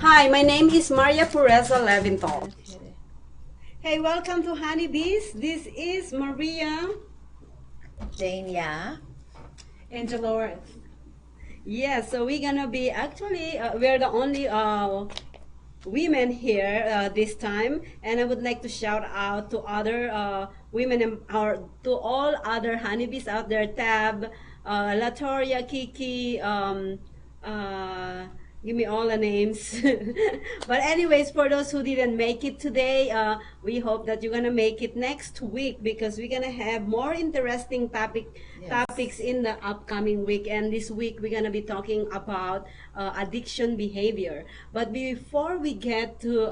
Hi, my name is Maria Pureza Leventhal. Hey, welcome to Honeybees. This is Maria Danya. And Delores. Yeah, so we're gonna be actually we're the only women here this time, and I would like to shout out to other women or to all other honeybees out there. Tab, Latoria, Kiki, uh, give me all the names. But anyways, for those who didn't make it today, we hope that you're gonna make it next week because we're gonna have more interesting topics in the upcoming week. And this week we're gonna be talking about addiction behavior. But before we get to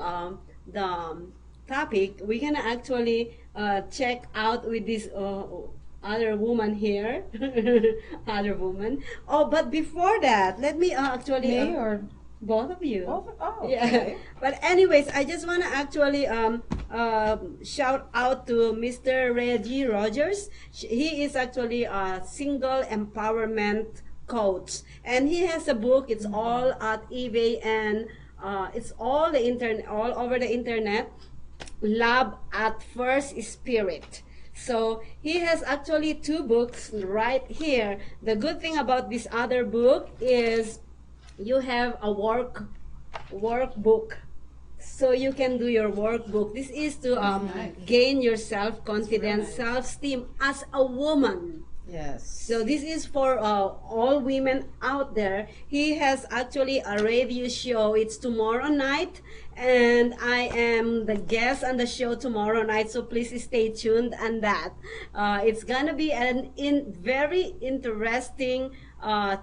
the topic, we're gonna actually check out with this other woman here. Other woman. Oh, but before that, let me actually Me or both of you. both? Oh, Yeah. okay. But anyways, I just want to actually shout out to Mr. Reggie Rogers. He is actually a single empowerment coach, and he has a book. It's all at eBay, and it's all the internet, all over the internet. Love at First Spirit. So he has actually two books right here. The good thing about this other book is you have a workbook, so you can do your workbook. This is to gain your self-confidence, Right. self-esteem as a woman. Yes. So this is for all women out there. He has actually a radio show. It's tomorrow night, and I am the guest on the show tomorrow night. So please stay tuned on that. It's gonna be an very interesting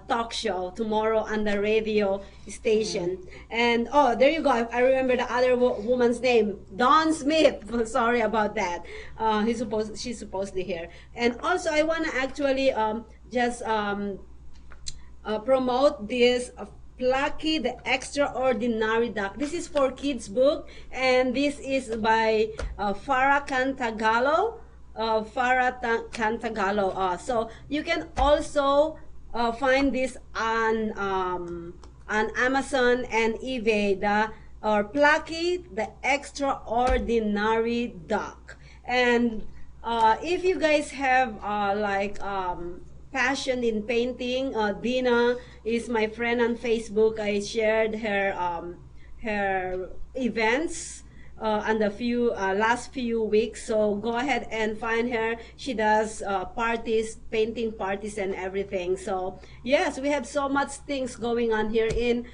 talk show tomorrow on the radio station. And oh, there you go. I remember the other woman's name, Dawn Smith. Sorry about that. She's supposedly here. And also, I wanna actually just promote this. Plucky the Extraordinary Duck. This is for kids book, and this is by Farah Cantagalo. Cantagalo. So you can also find this on Amazon and eBay. The or Plucky the Extraordinary Duck. And if you guys have passion in painting, Dina is my friend on Facebook. I shared her events on the last few weeks. So go ahead and find her. She does parties, painting parties, and everything. So yes, we have so much things going on here in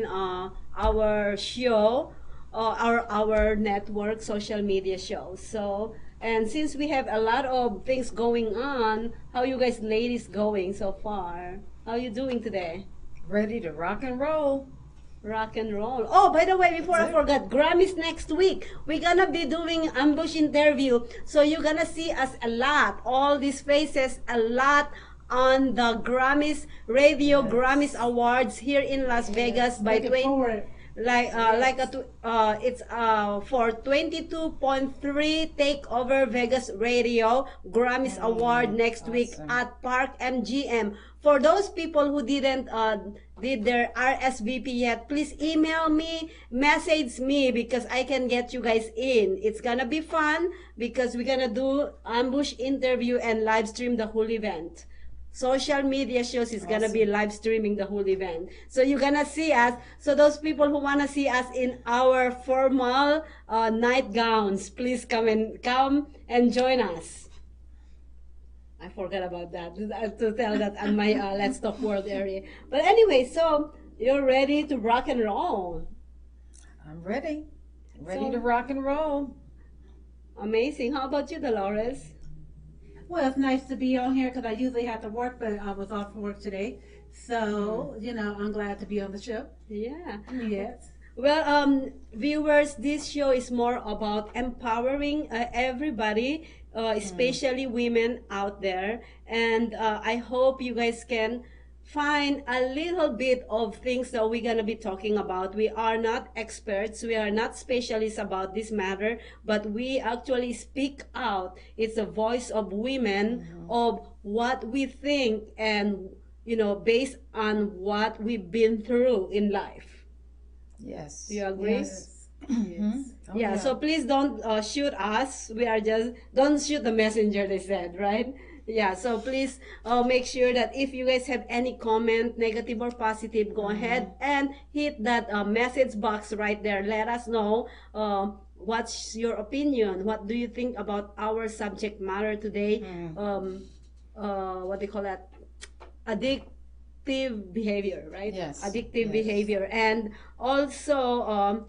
our show, our network, social media show. So. And since we have a lot of things going on, how you guys ladies going so far? How you doing today? Ready to rock and roll. Rock and roll. Oh, by the way, before I That's it. forgot, Grammys next week. We're gonna be doing ambush interview. So you're gonna see us a lot, all these faces, a lot on the Grammys, Radio Yes. Grammys Awards here in Las Vegas by Looking 20. forward. It's for 22.3 Takeover Vegas Radio Grammys Award next week awesome. at Park MGM. For those people who didn't did their RSVP yet, please email me, message me because I can get you guys in. It's gonna be fun because we're gonna do ambush interview and live stream the whole event. Social media shows is gonna be live streaming the whole event, so you're gonna see us. So those people who wanna see us in our formal nightgowns, please come and join us. I forgot about that to tell that on my Let's Talk World area. But anyway, so you're ready to rock and roll. I'm ready. Ready So- to rock and roll. Amazing. How about you, Delores? Well, it's nice to be on here because I usually have to work, but I was off work today. So, I'm glad to be on the show. Yeah. Yes. Well, viewers, this show is more about empowering everybody, especially women out there. And I hope you guys can find a little bit of things that we're going to be talking about. We are not experts, we are not specialists about this matter, but we actually speak out. It's a voice of women, of what we think, and based on what we've been through in life. Yes. Do you agree? Yes. Mhm. Oh, Yeah, so please don't shoot us. We are just, don't shoot the messenger, they said, right? Yeah, so please make sure that if you guys have any comment, negative or positive, go ahead and hit that message box right there. Let us know what's your opinion. What do you think about our subject matter today? What do you call that? Addictive behavior, right? Yes, Addictive yes. behavior. And also,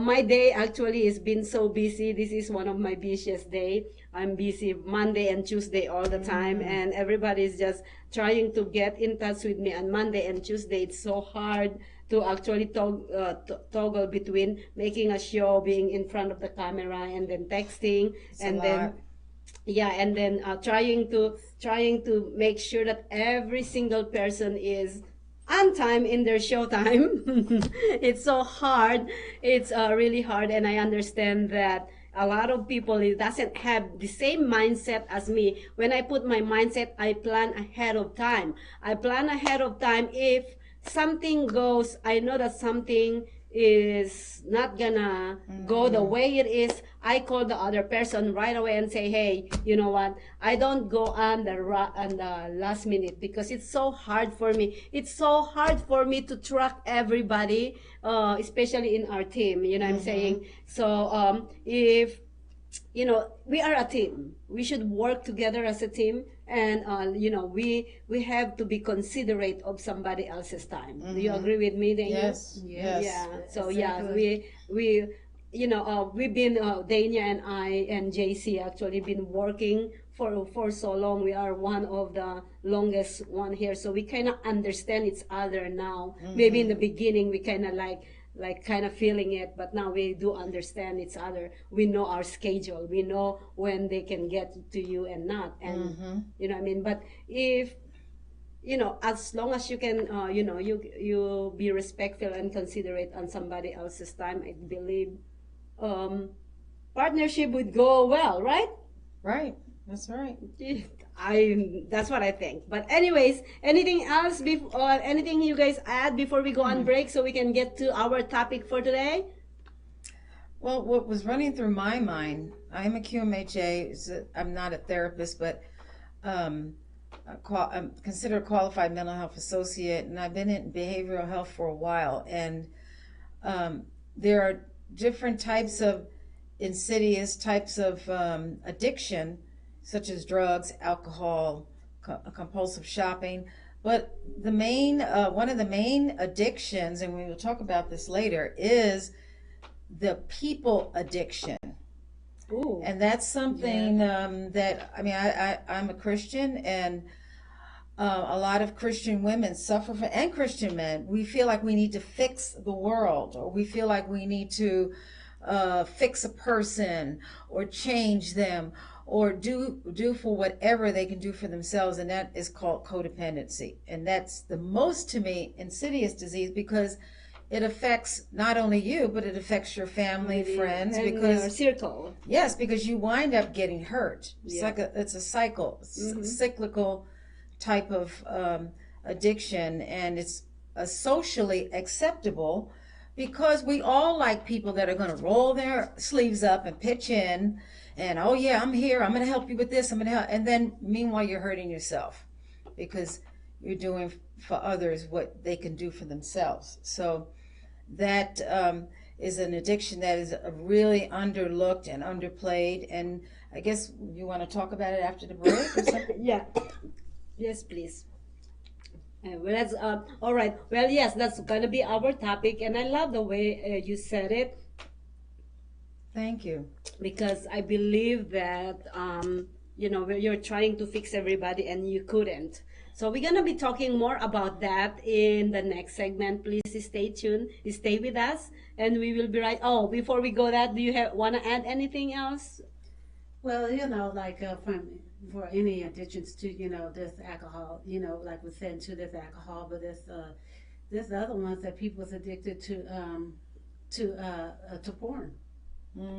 my day actually has been so busy. This is one of my busiest day. I'm busy Monday and Tuesday all the time, and everybody's just trying to get in touch with me on Monday and Tuesday. It's so hard to actually toggle between making a show, being in front of the camera, and then texting, It's and a then lot. yeah, and then trying to make sure that every single person is on time in their show time. It's so hard. It's really hard, and I understand that a lot of people, it doesn't have the same mindset as me. When I put my mindset, I plan ahead of time. I plan ahead of time. If something goes, I know that something is not gonna go the way it is, I call the other person right away and say, hey, you know what, I don't go on the last minute, because it's so hard for me. It's so hard for me to track everybody, especially in our team, you know what I'm saying? So if we are a team, we should work together as a team, and we have to be considerate of somebody else's time. Do you agree with me, Danya? Yes. Yes. Yeah, so Exactly. we've been Danya and I and JC actually been working for so long. We are one of the longest one here, so we kind of understand each other now. Maybe in the beginning we kind of like kind of feeling it, but now we do understand each other. We know our schedule, we know when they can get to you and not, and you know what I mean. But if as long as you can you be respectful and considerate on somebody else's time, I believe partnership would go well, right? Right. That's right. That's what I think. But anyways, anything else anything you guys add before we go on break, so we can get to our topic for today? Well, what was running through my mind, I'm a QMHA, I'm not a therapist, but I'm considered a qualified mental health associate, and I've been in behavioral health for a while. And there are different types of insidious types of addiction, such as drugs, alcohol, compulsive shopping. But the main, one of the main addictions, and we will talk about this later, is the people addiction. Ooh. And that's something that, I mean, I'm a Christian, and a lot of Christian women suffer from, and Christian men. We feel like we need to fix the world, or we feel like we need to fix a person, or change them, or do for whatever they can do for themselves, and that is called codependency. And that's the most, to me, insidious disease, because it affects not only you, but it affects your family, friends, and because your circle. yes, because you wind up getting hurt. It's Yeah. like it's a cycle, cyclical type of addiction, and it's socially acceptable because we all like people that are going to roll their sleeves up and pitch in, and oh yeah, I'm here, I'm going to help you with this, I'm going to help, and then meanwhile you're hurting yourself because you're doing for others what they can do for themselves. So that is an addiction that is really underlooked and underplayed, and I guess you want to talk about it after the break or something? Yeah. Yes, please. Well, that's all right. Well, yes, that's gonna be our topic, and I love the way you said it, Thank you. because I believe that where you're trying to fix everybody and you couldn't. So we're gonna be talking more about that in the next segment. Please stay tuned, stay with us, and we will be right. Oh, before we go, that do you want to add anything else? Well, like for any addictions to, this alcohol, like we said, to this alcohol, but this other ones that people's addicted to porn.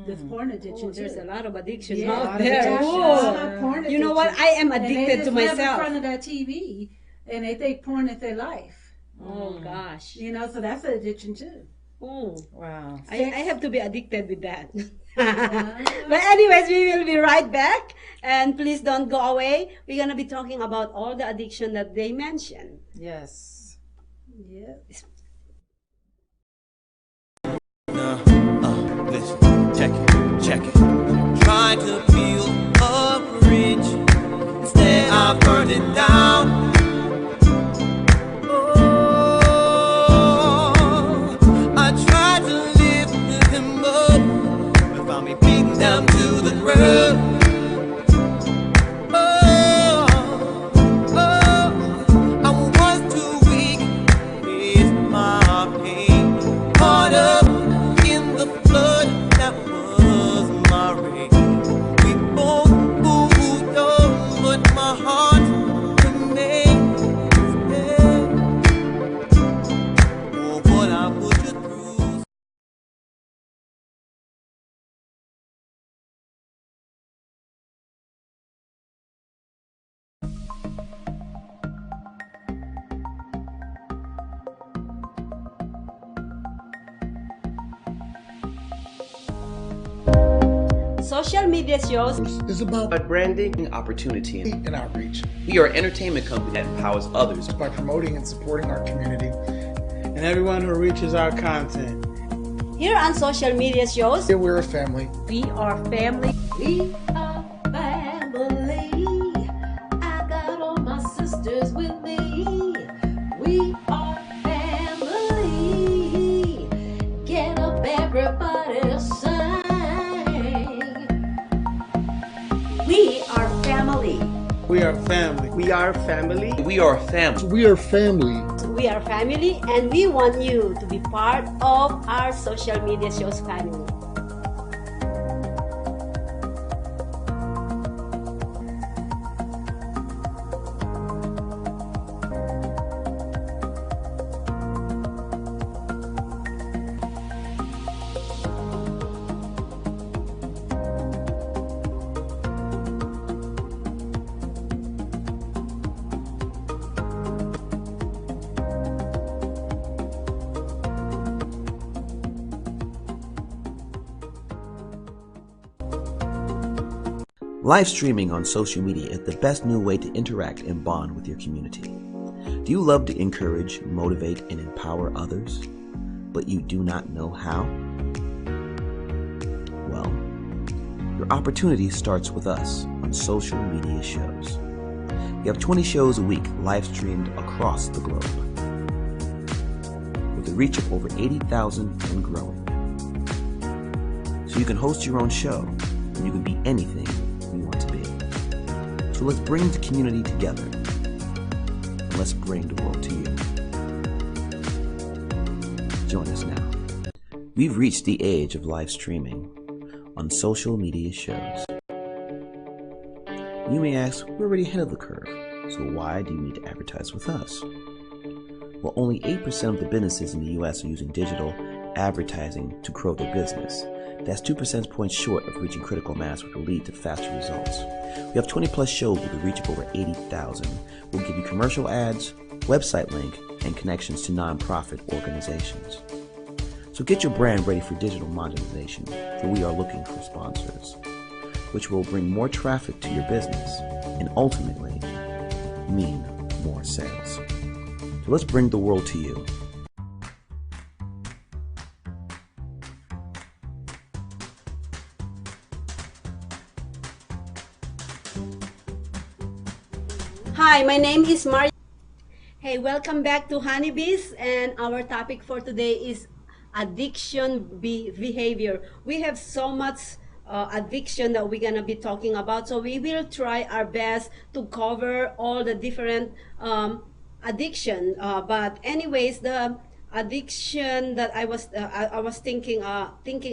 This porn addiction Oh, there's too. a lot of addiction Yeah, out a lot of there. addiction. Whoa. lot of porn You know what? addiction. I am And they addicted just to live in myself. front of that TV, and they think porn is their life. Oh gosh. So that's an addiction too. Oh, Wow. I have to be addicted with that. But anyways, we will be right back. And please don't go away. We're going to be talking about all the addiction that they mentioned. Yes. Yeah. Listen, check it. Trying to feel up rich, instead I burned it down. Oh, I tried to lift them up, but found me beaten down to the ground. I was too weak with my pain, caught up in the flood that was my rain. We both moved on, but my heart remains there. Oh, what I put you through. Social media shows is about branding, opportunity, and outreach we are an entertainment company that empowers others. by promoting and supporting our community. and everyone who reaches our content. here on social media shows. Here we're a family. We are family. We are family. I got all my sisters with me. We are family. Get up, everybody, sing. We are family. We are family. We are family. We are family. We are family. We are family, and we want you to be part of our social media shows family. Live streaming on social media is the best new way to interact and bond with your community. Do you love to encourage, motivate, and empower others, but you do not know how? Well, your opportunity starts with us on social media shows. We have 20 shows a week live streamed across the globe, with a reach of over 80,000 and growing. So you can host your own show, and you can be anything you want to be. So let's bring the community together, and let's bring the world to you. Join us now. We've reached the age of live streaming on social media shows. You may ask, we're already ahead of the curve, so why do you need to advertise with us? Well, only 8% of the businesses in the US are using digital advertising to grow their business. That's 2 percentage points short of reaching critical mass, which will lead to faster results. We have 20 plus shows with a reach of over 80,000. We'll give you commercial ads, website link, and connections to nonprofit organizations. So get your brand ready for digital monetization, for we are looking for sponsors, which will bring more traffic to your business and ultimately mean more sales. So let's bring the world to you. Hi, my name is Maria. Hey, welcome back to Honeybees, and our topic for today is addiction behavior. We have so much addiction that we're gonna be talking about, so we will try our best to cover all the different addiction. But anyways, the addiction that I was thinking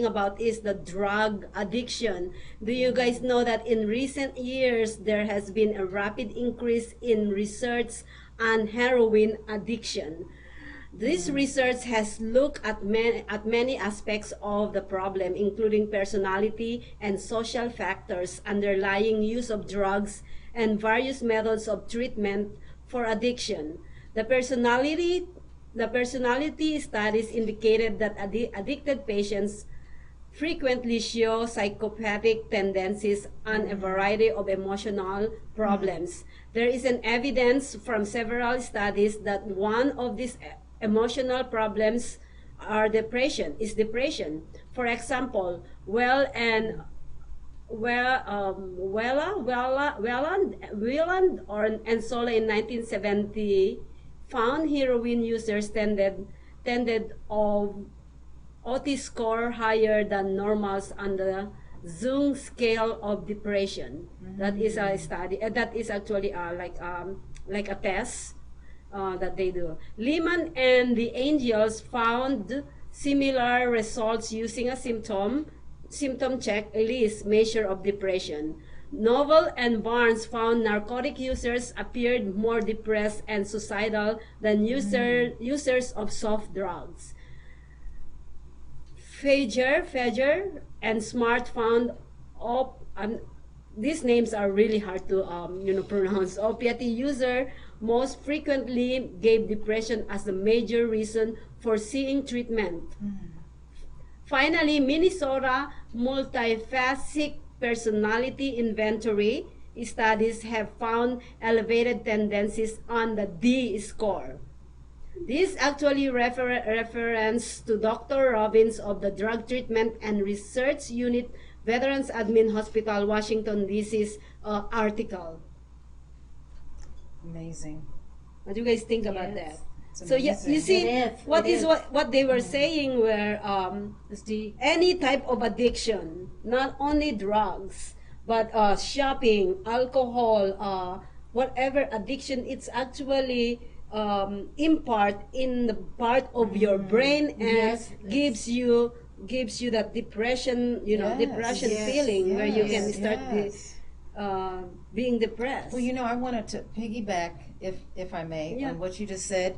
about is the drug addiction. Do you guys know that in recent years there has been a rapid increase in research on heroin addiction? This research has looked at many aspects of the problem, including personality and social factors underlying use of drugs and various methods of treatment for addiction. The personality The personality studies indicated that addicted patients frequently show psychopathic tendencies and a variety of emotional problems. There is an evidence from several studies that one of these emotional problems is depression. For example, Wieland and Sola in 1970 found heroin users tended of OT score higher than normals on the Zung scale of depression. That is a study. That is actually like a test that they do. Lehman and the Angels found similar results using a symptom checklist measure of depression. Novel and Barnes found narcotic users appeared more depressed and suicidal than users of soft drugs. Fager and Smart found these names are really hard to pronounce. Opiate user most frequently gave depression as the major reason for seeking treatment. Finally, Minnesota multiphasic personality inventory studies have found elevated tendencies on the D score. This actually reference to Dr. Robbins of the Drug Treatment and Research Unit, Veterans Admin Hospital, Washington, D.C.'s article. Amazing. What do you guys think about that? It's So you amazing. see, It is. what they were saying were any type of addiction, not only drugs, but shopping, alcohol, whatever addiction, it's actually impart in the part of your brain and gives you that depression, depression feeling where you can start being depressed. Well, I wanted to piggyback, if I may, on what you just said.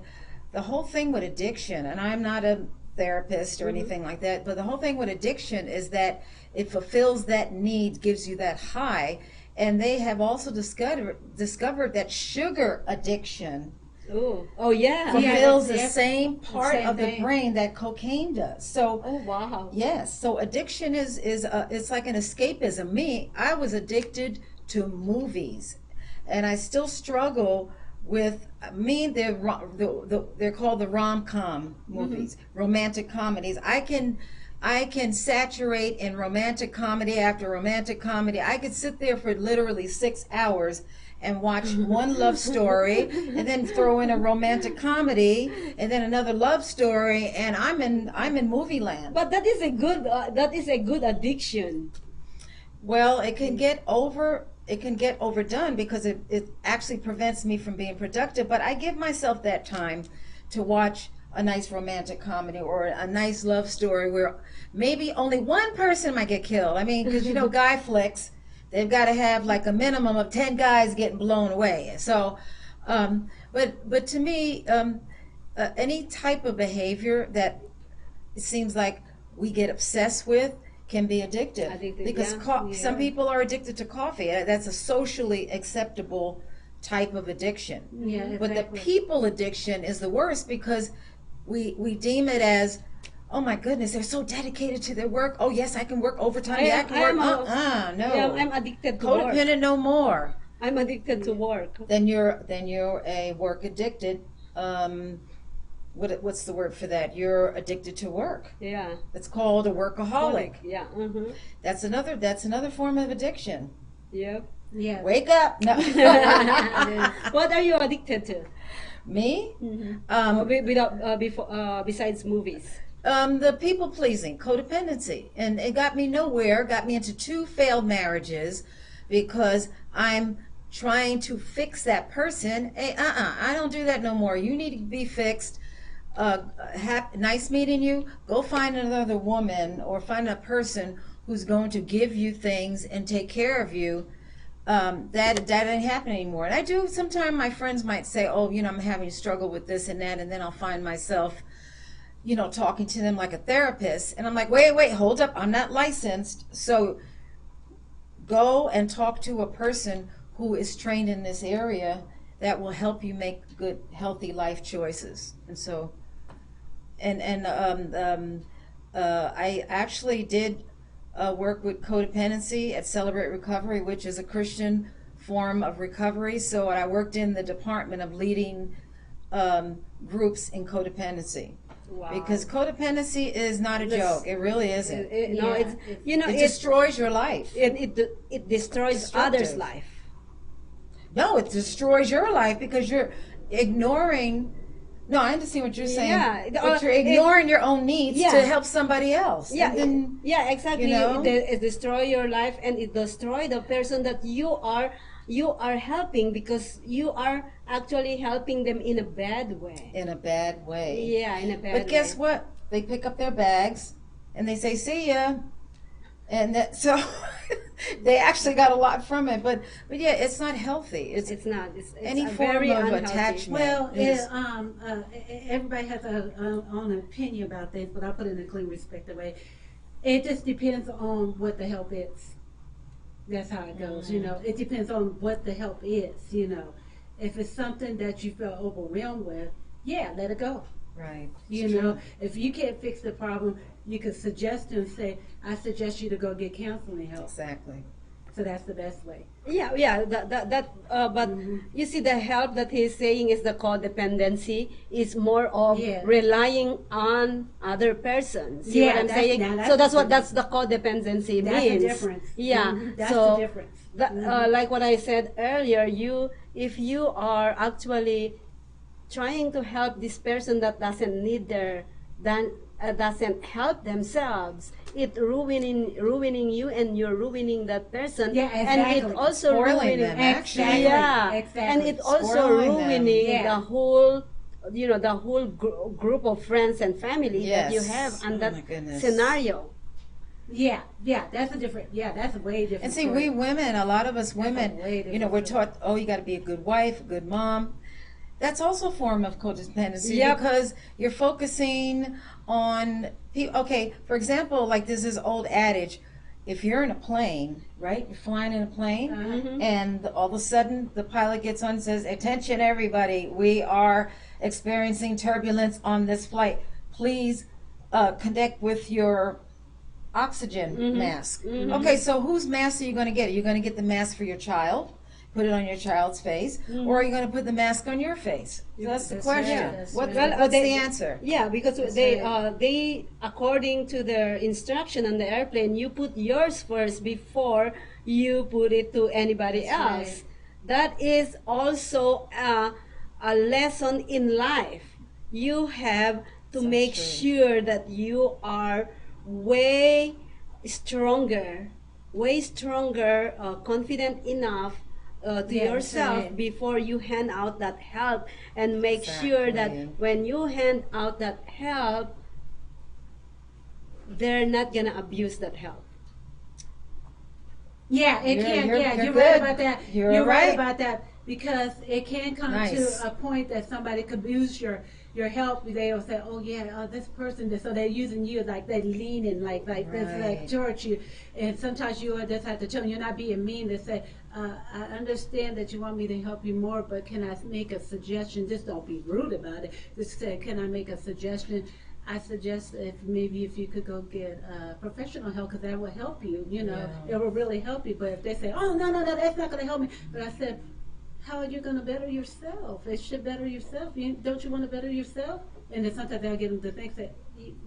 The whole thing with addiction, and I'm not a therapist or anything like that, but the whole thing with addiction is that it fulfills that need, gives you that high, and they have also discovered that sugar addiction Oh yeah. fulfills the same part of the brain that cocaine does. So Oh wow. yes, so addiction is it's like an escapism. I was addicted to movies, and I still struggle with they're called the rom-com movies, romantic comedies. I can saturate in romantic comedy after romantic comedy. I could sit there for literally 6 hours and watch one love story and then throw in a romantic comedy and then another love story, and I'm in movie land. But that is a good addiction. Well, it can get overdone because it actually prevents me from being productive, but I give myself that time to watch a nice romantic comedy or a nice love story where maybe only one person might get killed. I mean, because guy flicks, they've got to have like a minimum of 10 guys getting blown away. So, but to me, any type of behavior that it seems like we get obsessed with can be addictive. Because some people are addicted to coffee. That's a socially acceptable type of addiction. Yeah, exactly. But the people addiction is the worst because we deem it as, oh my goodness, they're so dedicated to their work. Oh yes, I can work overtime. I can work. No. Yeah, I'm addicted to work. Codependent, no more. I'm addicted to work. Then you're a work addicted. What's the word for that? You're addicted to work. Yeah. It's called a workaholic. Yeah. That's another form of addiction. Yep. Yeah. Wake up. No. What are you addicted to? Me? Besides movies. The people pleasing, codependency, and it got me nowhere. Got me into 2 failed marriages because I'm trying to fix that person. Hey, I don't do that no more. You need to be fixed. Nice meeting you. Go find another woman or find a person who's going to give you things and take care of you. That ain't happening anymore. And I do sometimes. My friends might say, "Oh, I'm having a struggle with this and that," and then I'll find myself, talking to them like a therapist. And I'm like, wait, hold up. I'm not licensed. So go and talk to a person who is trained in this area that will help you make good, healthy life choices. And so I actually did work with codependency at Celebrate Recovery, which is a Christian form of recovery. So I worked in the department of leading groups in codependency. Wow. Because codependency is not a joke. It really isn't. No, Yeah, It destroys your life. it destroys Destructive. others' life. No, it destroys your life because you're ignoring. No, I understand what you're saying. Yeah, But you're ignoring your own needs Yeah. to help somebody else. Yeah, And then, yeah, exactly. you know? It destroy your life, and it destroy the person that you are helping, because you are actually helping them in a bad way. in a bad way. Yeah, in a bad way. But guess what? They pick up their bags and they say, "See ya," and so they actually got a lot from it. But yeah, it's not healthy. It's not. It's any a form very of unhealthy. attachment. Well, is- everybody has a own opinion about things, but I put it in a clean, respected way. It just depends on what the help is. That's how it goes, you know. It depends on what the help is, you know. If it's something that you feel overwhelmed with, yeah, let it go. right. You It's know, true. if you can't fix the problem, you could suggest and say, I suggest you to go get counseling help. Exactly. So that's the best way. Yeah. But you see, the help that he's saying is the codependency is more of Yeah. relying on other persons. See Yeah, what I'm that's- saying? now that's So that's the what the codependency That's the means. difference. Yeah. That's so the difference. like what I said earlier, if you are actually trying to help this person that doesn't need doesn't help themselves, it ruining you, and you're ruining that person. Yeah, And it exactly. also Spoiling ruining them, actually. Exactly. yeah, Exactly. and it also Spoiling them. ruining Yeah. the whole, the whole group of friends and family that you Yes. have on Oh that my goodness. scenario. Yeah, that's a way different And see, story. we women, a lot of us women, way we're different. taught, oh, you got to be a good wife, a good mom. That's also a form of codependency Yep. because you're focusing on, okay, for example, like there's this old adage, if you're in a plane, right, you're flying in a plane, and all of a sudden the pilot gets on and says, attention everybody, we are experiencing turbulence on this flight. Please connect with your oxygen mask. Okay, so whose mask are you going to get? Are you going to get the mask for your child? Put it on your child's face, or are you going to put the mask on your face? So that's the That's question. right, that's What's right. the answer? Yeah, because they according to their instruction on the airplane, you put yours first before you put it to anybody That's else. right. That is also a lesson in life. You have to make true. sure that you are way stronger, confident enough to Yeah, yourself right. before you hand out that help, and make sure that Exactly. when you hand out that help, they're not gonna abuse that help. Yeah, it You're- can. you're- Yeah, you're you're good. right about that. You're You're right right. about that, because it can come Nice. to a point that somebody could abuse your help. They'll say, "Oh yeah, this person," so they're using you like they're leaning, like this, Right. like towards you. And sometimes you just have to tell them, you're not being mean. To say, "I understand that you want me to help you more, but can I make a suggestion? Just don't be rude about it. Just say, can I make a suggestion?" I suggest if you could go get professional help, because that will help you. Yeah. It will really help you. But if they say, "Oh no, that's not going to help me," but I said, "How are you going to better yourself? It should better yourself. Don't you want to better yourself?" And then sometimes I'll get them to think that,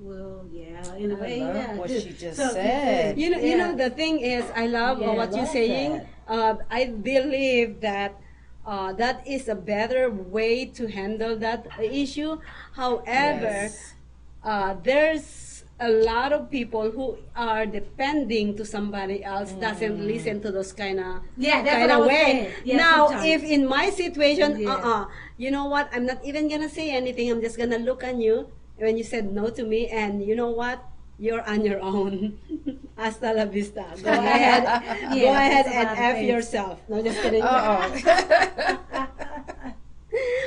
well, yeah, in a I way, love yeah. what just- she just so, said. You yeah. know, the thing is, I love Yeah, what I you're love saying. I believe that that is a better way to handle that issue. However, Yes. there's a lot of people who are depending to somebody else, doesn't listen to those kind of Yeah, that's what I was saying. Yeah, now, sometimes. if in my situation, Yeah. you know what? I'm not even gonna say anything. I'm just gonna look on you when you said no to me, and you know what? You're on your own. Hasta la vista. Go ahead. Go Yeah, ahead that's a and lot of F things. yourself. No, just kidding. Uh-oh.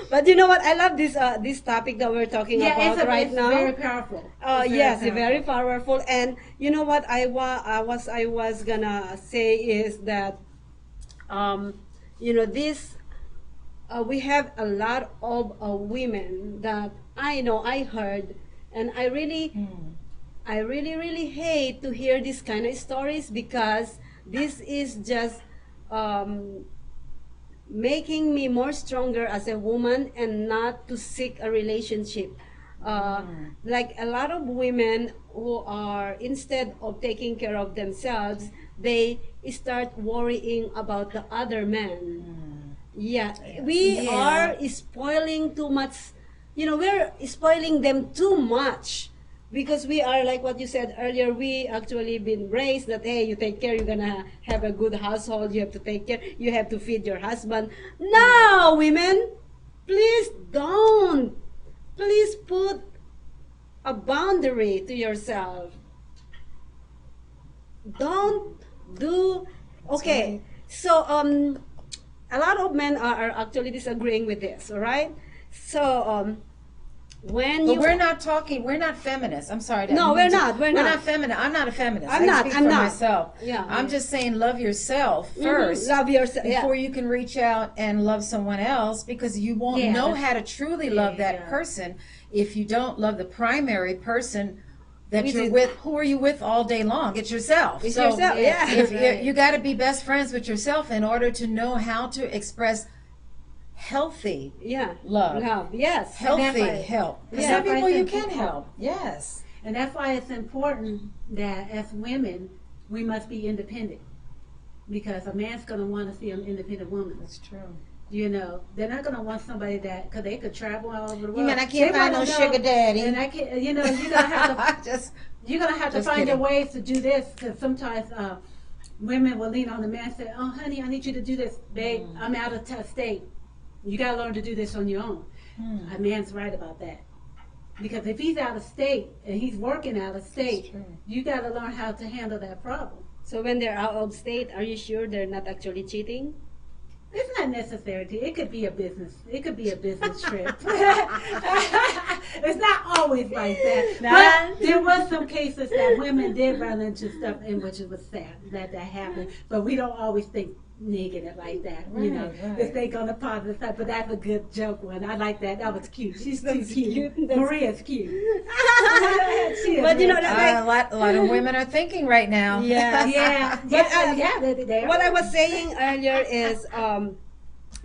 But you know what? I love this topic that we're talking Yeah, about right it's now. very powerful. Yes, very powerful. And you know what I was gonna say is that, this we have a lot of women that I know I heard, And I really hate to hear these kind of stories, because this is just making me more stronger as a woman and not to seek a relationship. Like a lot of women who are, instead of taking care of themselves, they start worrying about the other man. Yeah, we are spoiling too much. You know, we're spoiling them too much, because we are, like what you said earlier, we actually been raised that, hey, you take care, you're gonna have a good household, you have to take care, you have to feed your husband. No, women, please don't. Please put a boundary to yourself. Don't do, okay. So a lot of men are actually disagreeing with this, all right? So when But you, we're not feminists. I'm sorry. No, we're not. We're not. feminist. I'm not a feminist. I'm I not, speak I'm for not. myself. Yeah. I'm just saying love yourself first. love yourself, yeah. Before you can reach out and love someone else, because you won't know how to truly love that person if you don't love the primary person that you're with. Who are you with all day long? It's yourself. It's So yourself, yeah. If you got to be best friends with yourself in order to know how to express healthy love. Yes. Healthy help. Because some people you can help. Yes. And that's why it's important that as women, we must be independent. Because a man's going to want to see an independent woman. That's true. You know, they're not going to want somebody that, because they could travel all over the world. You mean I can't find no sugar daddy? And I can't, you know, you're going to have to, you're going to have to find your ways to do this, because sometimes women will lean on the man and say, oh, honey, I need you to do this. Babe, I'm out of state. You got to learn to do this on your own. A man's right about that. Because if he's out of state and he's working out of state, you got to learn how to handle that problem. So when they're out of state, are you sure they're not actually cheating? It's not necessary to. It could be a business. It could be a business trip. It's not always like that. But there was some cases that women did run into stuff in which it was sad that happened. But we don't always think negative like that. You know, let's think on the positive side. But that's a good joke one. I like that. That was cute. She's too cute. Maria's cute. But you know, a lot of women are thinking right now. Yeah. What I was saying earlier is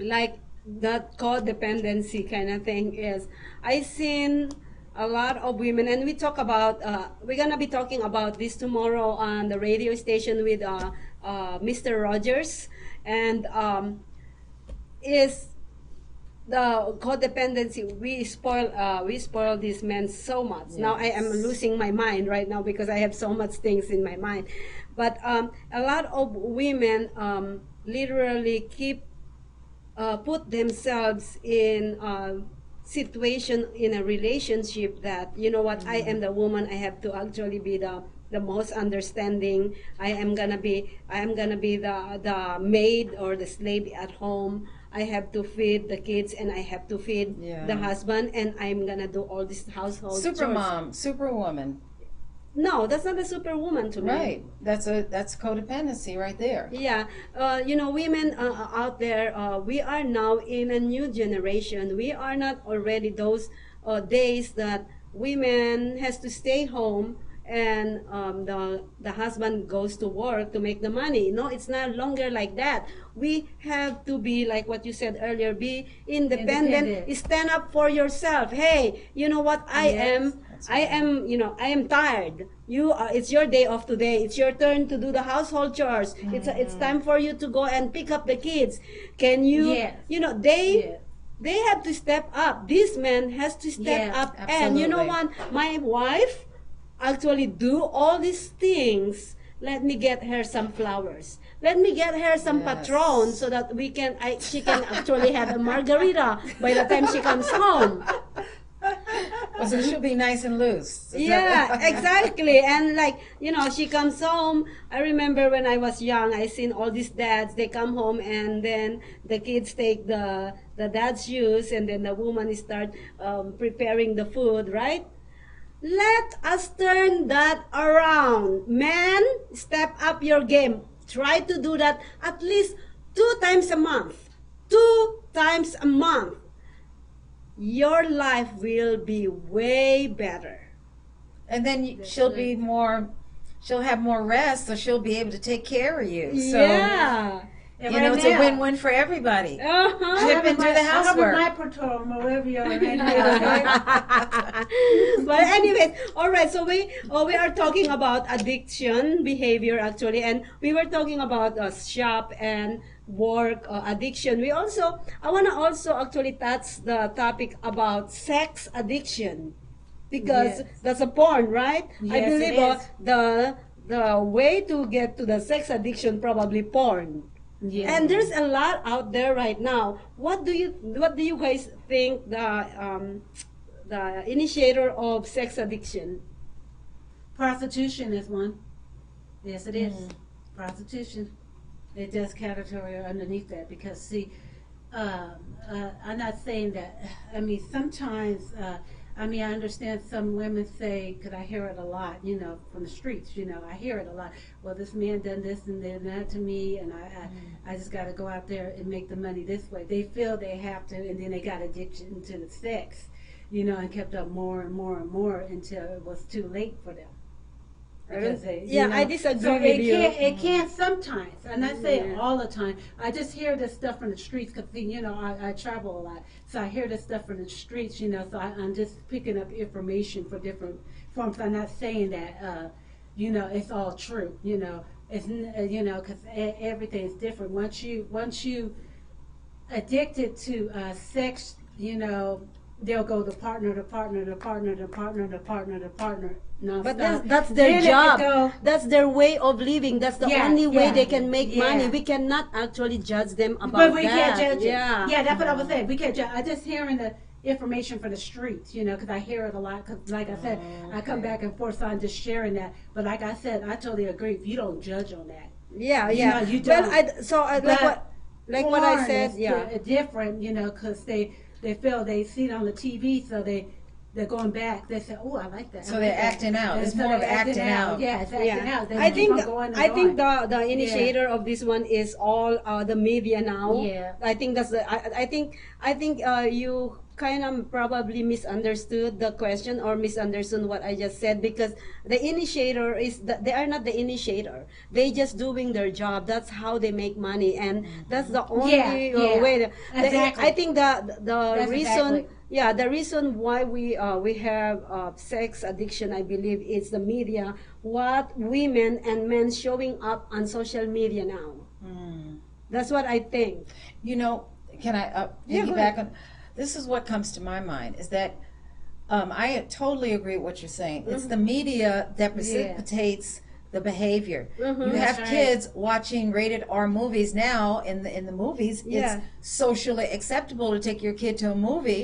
like that codependency kind of thing is, I seen a lot of women, and we talk about we're gonna be talking about this tomorrow on the radio station with Mr. Rogers, and is the codependency. We spoil these men so much. Yes. Now I am losing my mind right now because I have so much things in my mind. But a lot of women literally put themselves in a situation in a relationship that, you know what, I am the woman, I have to actually be the most understanding. I am gonna be the maid or the slave at home. I have to feed the kids and I have to feed the husband, and I'm gonna do all this household chores. Supermom, superwoman. No, that's not a superwoman to me. Right. That's codependency right there. Yeah. You know, women out there, we are now in a new generation. We are not already those days that women has to stay home and the husband goes to work to make the money. No, it's not longer like that. We have to be, like what you said earlier, be independent. Stand up for yourself. Hey, you know what? I am tired. It's your day off today. It's your turn to do the household chores. It's time for you to go and pick up the kids. Can you, you know, they have to step up. This man has to step up. Absolutely. And you know what? My wife actually do all these things. Let me get her some flowers. Let me get her some Patron so that she can actually have a margarita by the time she comes home. So she'll be nice and loose. Exactly. And like, you know, she comes home. I remember when I was young, I seen all these dads, they come home and then the kids take the dad's shoes and then the woman start preparing the food, right? Let us turn that around. Men, step up your game. Try to do that at least 2 times a month. 2 times a month. Your life will be way better. And then she'll be more, she'll have more rest, so she'll be able to take care of you. So, Yeah. And you know, right it's a now, win-win for everybody. Uh-huh. Chip and do the I have housework. my proton or whatever you're right now. But anyways, all right. So we are talking about addiction behavior actually, and we were talking about shop and work addiction. I want to also actually touch the topic about sex addiction, because Yes. that's a porn, right? I Yes, believe it is. the way to get to the sex addiction probably porn. Yeah. And there's a lot out there right now. What do you guys think the initiator of sex addiction? Prostitution is one. Yes, it is. Prostitution. It does category underneath that because, see, I'm not saying that. I mean, sometimes, I understand some women say, because I hear it a lot, from the streets, I hear it a lot. Well, this man done this and done that to me, and I just got to go out there and make the money this way. They feel they have to, and then they got addiction to the sex, and kept up more and more and more until it was too late for them. Because I disagree so with you. It can sometimes. I'm not saying Yeah. all the time. I just hear this stuff from the streets because, I travel a lot. So I hear this stuff from the streets, so I'm just picking up information for different forms. I'm not saying that, it's all true, It's, because everything's different. Once you addicted to sex, they'll go to partner to partner to partner to partner to partner to partner. But nonstop. that's their Then it job. could go- That's their way of living. That's the Yeah, only way yeah, they can make yeah. money. We cannot actually judge them about But we that. can't judge it. Yeah. Yeah, that's what I was saying. We can't judge. I just hearing the information from the streets, because I hear it a lot. Because, like I said, I come back and forth, so I'm just sharing that. But like I said, I totally agree. If you don't judge on that, Yeah, You yeah. know, you Well, don't. like what I porn said, is yeah. different, because they feel they see it on the TV, so they're going back. They say, "Oh, I like that." I So like they're that." acting out. And It's so more of they're acting out. Yeah, it's acting out. They I keep think on going and I think going. the initiator of this one is all the media now. Yeah. I think that's the I think you kind of probably misunderstood the question or misunderstood what I just said, because the initiator they are not the initiator. They just doing their job. That's how they make money, and that's the only Yeah, way. exactly. I think the That's reason. exactly. Yeah, the reason why we have sex addiction, I believe, is the media. What women and men showing up on social media now. That's what I think. Can I Yeah, go piggyback ahead. on? This is what comes to my mind is that I totally agree with what you're saying. It's the media that precipitates the behavior. You have That's right. kids watching rated R movies now. In the movies, Yeah. it's socially acceptable to take your kid to a movie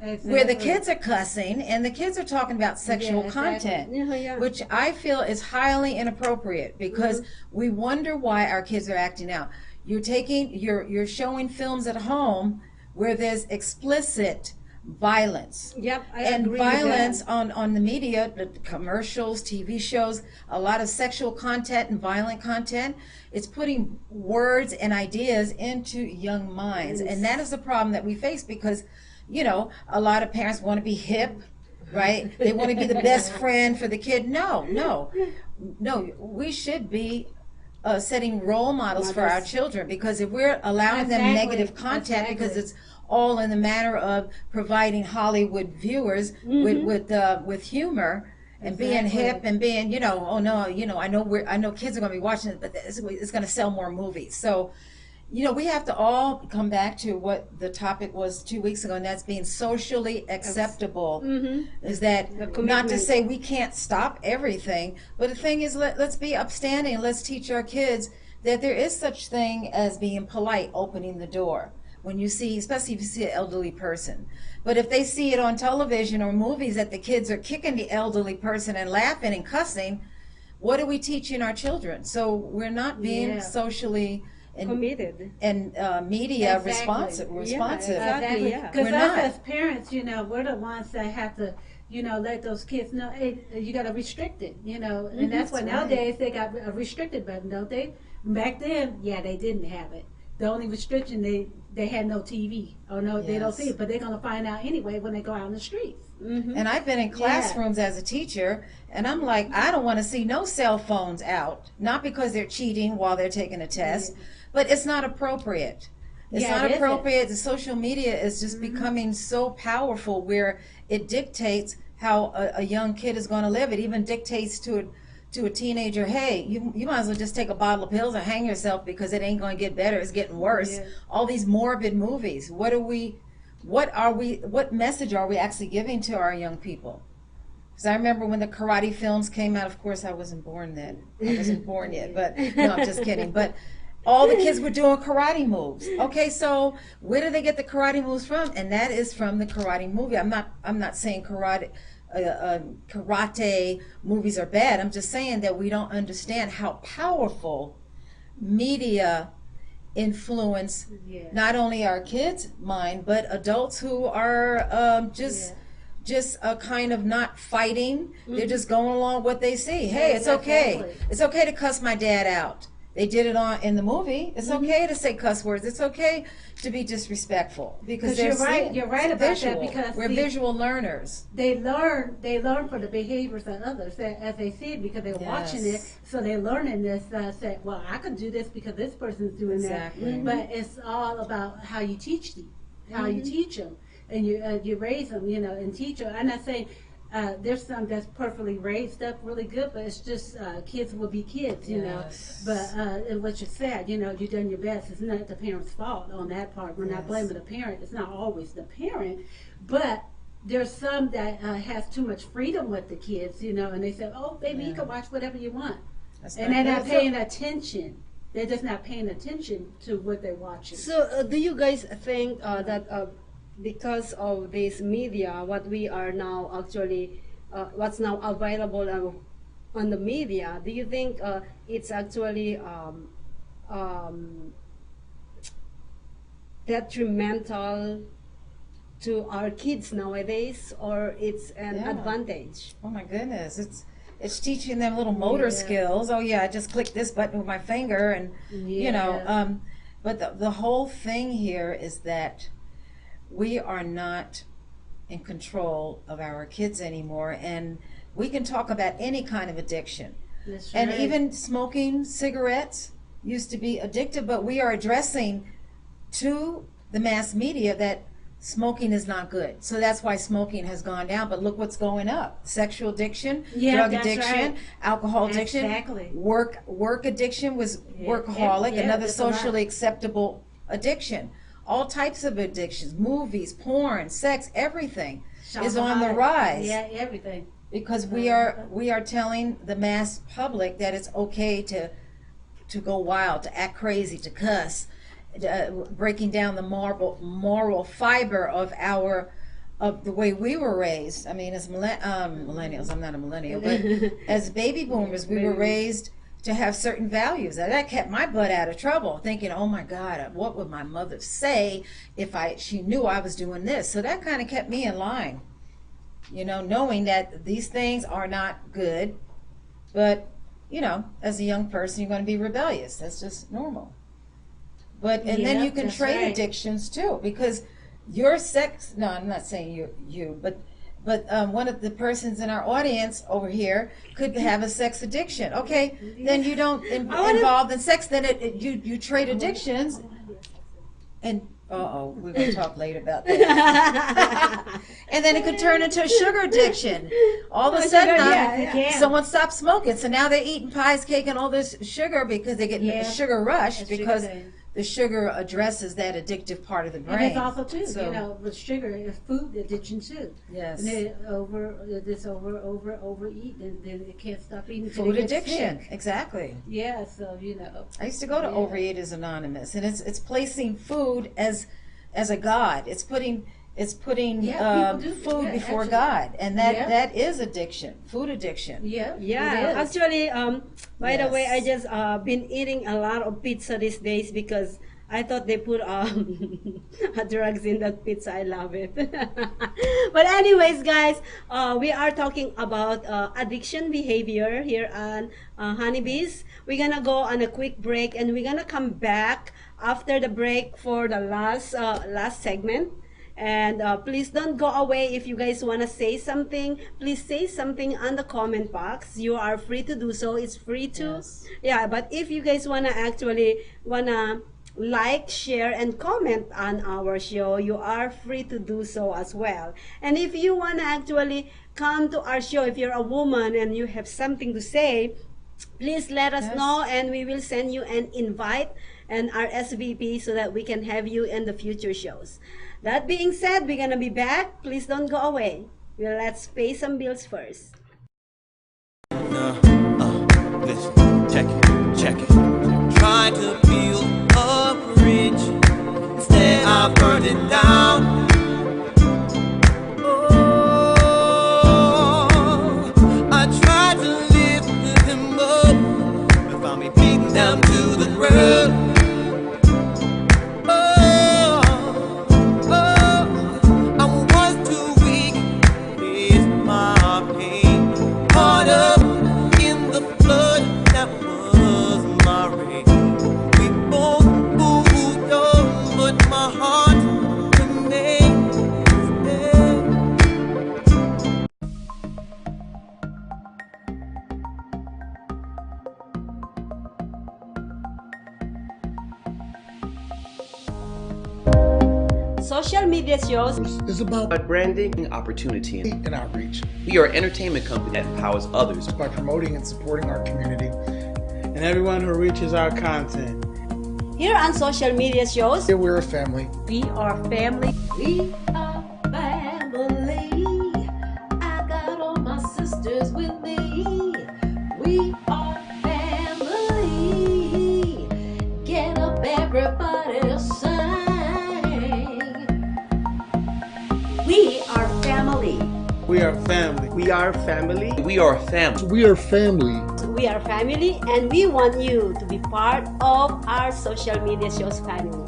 Exactly. where the kids are cussing and the kids are talking about sexual Yeah, exactly. content, Yeah, yeah. which I feel is highly inappropriate because we wonder why our kids are acting out. You're showing films at home where there's explicit violence. Yep, I And agree with violence that. on the media, the commercials, TV shows, a lot of sexual content and violent content. It's putting words and ideas into young minds. And that is the problem that we face because, a lot of parents want to be hip, right? They want to be the best friend for the kid. No. We should be setting role models for our children, because if we're allowing them Exactly. negative content because Exactly. it's all in the manner of providing Hollywood viewers with humor and being Exactly. hip and being, oh no, I know kids are going to be watching it, but it's going to sell more movies. So, we have to all come back to what the topic was 2 weeks ago, and that's being socially acceptable. Is that The not to commitment. say we can't stop everything, but the thing is, let's be upstanding. Let's teach our kids that there is such thing as being polite, opening the door. When you see, especially if you see an elderly person. But if they see it on television or movies that the kids are kicking the elderly person and laughing and cussing, what are we teaching our children? So we're not being Yeah. socially Committed. and media Exactly. responsive. Exactly, yeah. Because We're us not. as parents, we're the ones that have to, let those kids know, hey, you got to restrict it, and that's why That's right. nowadays they got a restricted button, don't they? Back then, yeah, they didn't have it. The only restriction, they had no TV, or no, they don't Yes. see it, but they're going to find out anyway when they go out in the streets. And I've been in classrooms as a teacher, and I'm like, I don't want to see no cell phones out. Not because they're cheating while they're taking a test, but it's not appropriate. It's Yeah, not it isn't. appropriate. The social media is just becoming so powerful where it dictates how a young kid is going to live. It even dictates to a teenager, hey, you might as well just take a bottle of pills and hang yourself because it ain't going to get better. It's getting worse. Yeah. All these morbid movies. What message are we actually giving to our young people? Because I remember when the karate films came out, of course I wasn't born then. I wasn't born yet, but no, I'm just kidding. But all the kids were doing karate moves. Okay, so where do they get the karate moves from? And that is from the karate movie. I'm not saying karate movies are bad. I'm just saying that we don't understand how powerful media influence not only our kids' mind, but adults who are just kind of not fighting. They're just going along with what they see. Hey, it's okay. Exactly. It's okay to cuss my dad out. They did it in the movie. It's okay to say cuss words. It's okay to be disrespectful because they're you're right about visual. that, because we're visual learners. They learn from the behaviors of others as they see it, because they're watching it, so they're learning this. Say, well, I can do this because this person's doing Exactly. that. But it's all about how you teach them, how you teach them, and you raise them, and teach them. I'm not saying there's some that's perfectly raised up really good, but it's just kids will be kids, know. But and what you said, you've done your best. It's not the parent's fault on that part. We're not blaming the parent. It's not always the parent, but there's some that has too much freedom with the kids, and they say, oh, baby, you can watch whatever you want. And they're not paying attention. They're just not paying attention to what they're watching. So, do you guys think that because of this media, what we are now actually, what's now available on the media, do you think it's actually detrimental to our kids nowadays, or it's an advantage? Oh my goodness, it's teaching them little motor skills. Oh yeah, I just click this button with my finger, and but the whole thing here is that we are not in control of our kids anymore, and we can talk about any kind of addiction. That's And right. even smoking cigarettes used to be addictive, but we are addressing to the mass media that smoking is not good. So that's why smoking has gone down. But look what's going up. Sexual addiction, drug that's addiction, right. alcohol addiction, Exactly. work addiction was workaholic, another that's a lot. socially acceptable addiction. All types of addictions, movies, porn, sex, everything is on the Shopaholic. rise. Yeah, everything. Because we are telling the mass public that it's okay to go wild, to act crazy, to cuss, breaking down the moral fiber of the way we were raised. I mean, as millennials, I'm not a millennial, but as baby boomers, we were raised to have certain values. And that kept my butt out of trouble, thinking, oh my God, what would my mother say if she knew I was doing this? So that kind of kept me in line, knowing that these things are not good, but, as a young person, you're going to be rebellious. That's just normal. And then you can trade addictions too, because your sex, no, I'm not saying you, but one of the persons in our audience over here could have a sex addiction. Okay, then you don't involve in sex, then you trade addictions. And we're going to talk later about that. And then it could turn into a sugar addiction. All of a sudden, someone stops smoking, so now they're eating pies, cake, and all this sugar because they get a sugar rush, because the sugar addresses that addictive part of the brain. And it's also too, with sugar, it's food addiction too. Yes. And they overeat, and then it can't stop eating. Food addiction, exactly. Yeah, so I used to go to Overeaters Anonymous, and it's placing food as a god. It's putting food before God, and that is addiction, food addiction. Yeah, actually, by the way, I just been eating a lot of pizza these days because I thought they put drugs in that pizza. I love it. But anyways, guys, we are talking about addiction behavior here on Honeybees. We're gonna go on a quick break, and we're gonna come back after the break for the last segment. And please don't go away. If you guys want to say something, please say something on the comment box. You are free to do so. It's free to, Yes. yeah. But if you guys wanna like, share, and comment on our show, you are free to do so as well. And if you wanna actually come to our show, if you're a woman and you have something to say, please let us Yes. know, and we will send you an invite and our SVP so that we can have you in the future shows. That being said, we're gonna be back. Please don't go away. Well, let's pay some bills first. Listen, check it. Trying to build a bridge, instead I burned it down. Oh, I tried to lift him up, but found me beaten down to the ground. I was too weak to face my pain. Caught up in the flood that was my rain. We both moved on, but my heart remains there. Social media shows. is about Branding, opportunity. and outreach We are an entertainment company that empowers others. by promoting and supporting our community. And everyone who reaches our content. Here on social media shows, Here we're a family. we are family. We are family. I got all my sisters with me. We are family. Get up, everybody, sing. We are family. We are family. We are family. We are family. We are family. We are family, and we want you to be part of our social media shows family.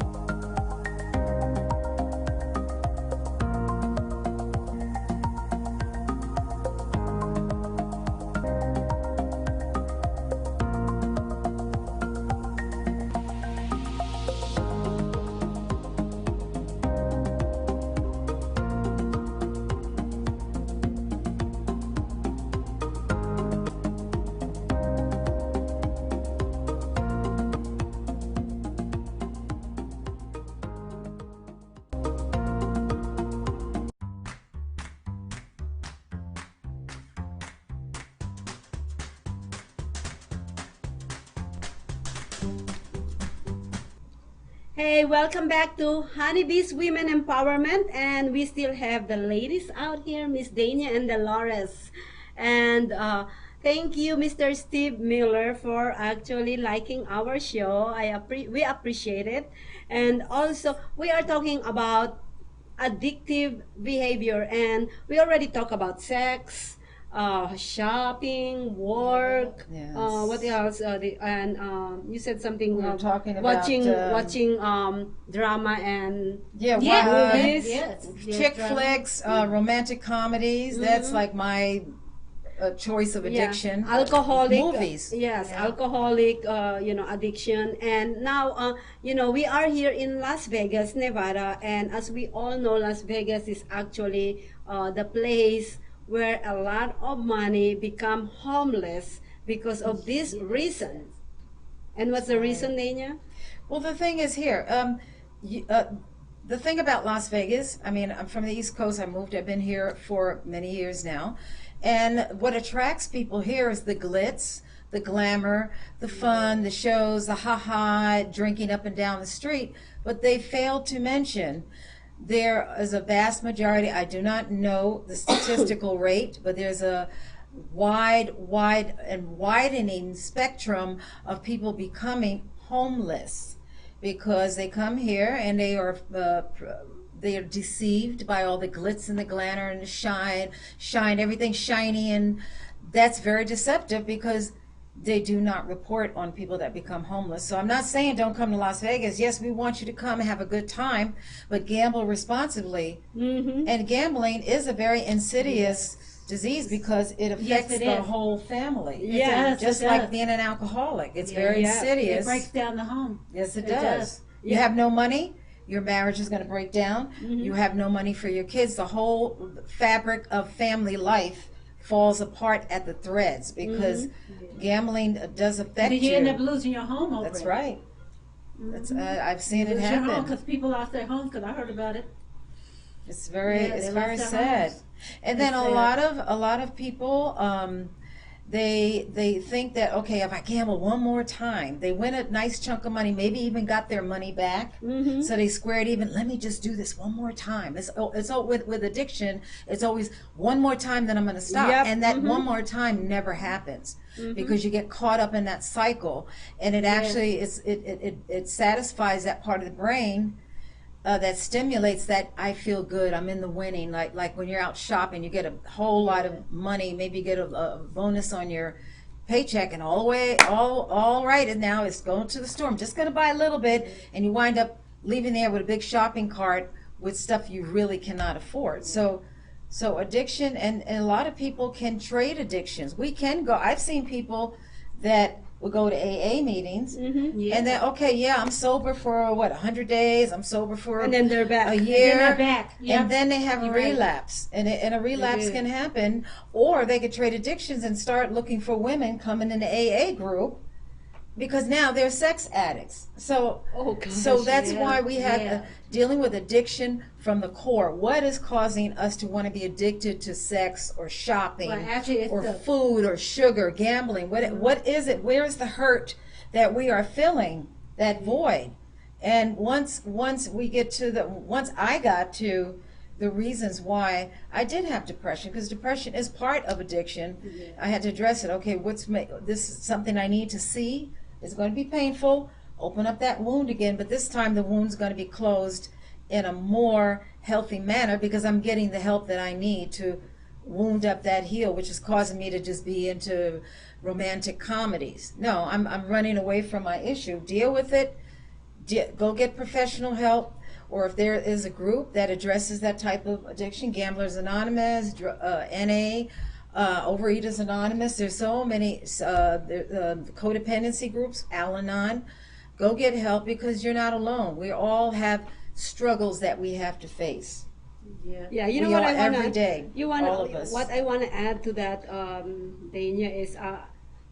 Hey, welcome back to Honeybees Women Empowerment, and we still have the ladies out here, Miss Danya and Delores. And thank you, Mr. Steve Miller, for actually liking our show. We appreciate it. And also, we are talking about addictive behavior, and we already talked about sex, shopping, work. Yes. What else? You said something. We were talking about, watching drama and Yeah, movies. Yes. chick flicks, romantic comedies. That's like my choice of addiction. Yeah. Alcoholic movies. Yes, alcoholic. Addiction. And now, we are here in Las Vegas, Nevada, and as we all know, Las Vegas is actually the place where a lot of money become homeless because of this reason. And what's the reason, Danya? Well, the thing is here, the thing about Las Vegas, I mean, I'm from the East Coast. I've been here for many years now. And what attracts people here is the glitz, the glamour, the fun, the shows, the ha-ha, drinking up and down the street. But they failed to mention there is a vast majority, I do not know the statistical rate, but there's a wide and widening spectrum of people becoming homeless because they come here and they are deceived by all the glitz and the glamour and the shine, everything shiny, and that's very deceptive because they do not report on people that become homeless. So I'm not saying don't come to Las Vegas. Yes, we want you to come and have a good time, but gamble responsibly. And gambling is a very insidious disease because it affects it the is. whole family. Yeah, does, Just it like does. being an alcoholic. It's very Yeah. insidious. It breaks down the home. Yes, it It does. does. You have no money, your marriage is going to break down. You have no money for your kids. The whole fabric of family life falls apart at the threads because gambling does affect And you. you end up losing your home over That's it. right. That's I've seen it Lose your home happen. because people lost their homes because I heard about it. It's very Yeah, it's they very lost their sad. homes. And then It's a sad. lot of people they think that, okay, if I gamble one more time, they win a nice chunk of money, maybe even got their money back, so they squared even. Let me just do this one more time. It's with addiction. It's always one more time, then I'm going to stop, Yep. and that one more time never happens because you get caught up in that cycle, and it actually it satisfies that part of the brain. That stimulates that I feel good, I'm in the winning. Like when you're out shopping, you get a whole lot of money, maybe you get a bonus on your paycheck, and all right, and now it's going to the store. I'm just going to buy a little bit, and you wind up leaving there with a big shopping cart with stuff you really cannot afford. So addiction, and a lot of people can trade addictions. We can go. I've seen people that will go to AA meetings, Yeah. and then I'm sober for 100 days. I'm sober for And then they're back. a And year, then they're back. Yep. and then they have a Right. relapse, and a relapse do. can happen, or they could trade addictions and start looking for women coming in the AA group because now they're sex addicts. So Oh, gosh, so that's yeah, why we have yeah. dealing with addiction from the core. What is causing us to want to be addicted to sex or shopping? Well, actually, it's or the- food or sugar, gambling. What is it? Where is the hurt that we are filling that void? And once I got to the reasons why I did have depression, because depression is part of addiction. I had to address it. Okay, this is something I need to see. It's going to be painful. Open up that wound again, but this time the wound's going to be closed in a more healthy manner because I'm getting the help that I need to wound up that heel, which is causing me to just be into romantic comedies. No, I'm running away from my issue. Deal with it. Go get professional help, or if there is a group that addresses that type of addiction, Gamblers Anonymous, NA, Overeaters Anonymous. There's so many codependency groups, Al-Anon. Go get help because you're not alone. We all have struggles that we have to face. Yeah. Yeah, you know We what are I want every day, all of us. What I want to add to that, Danya, is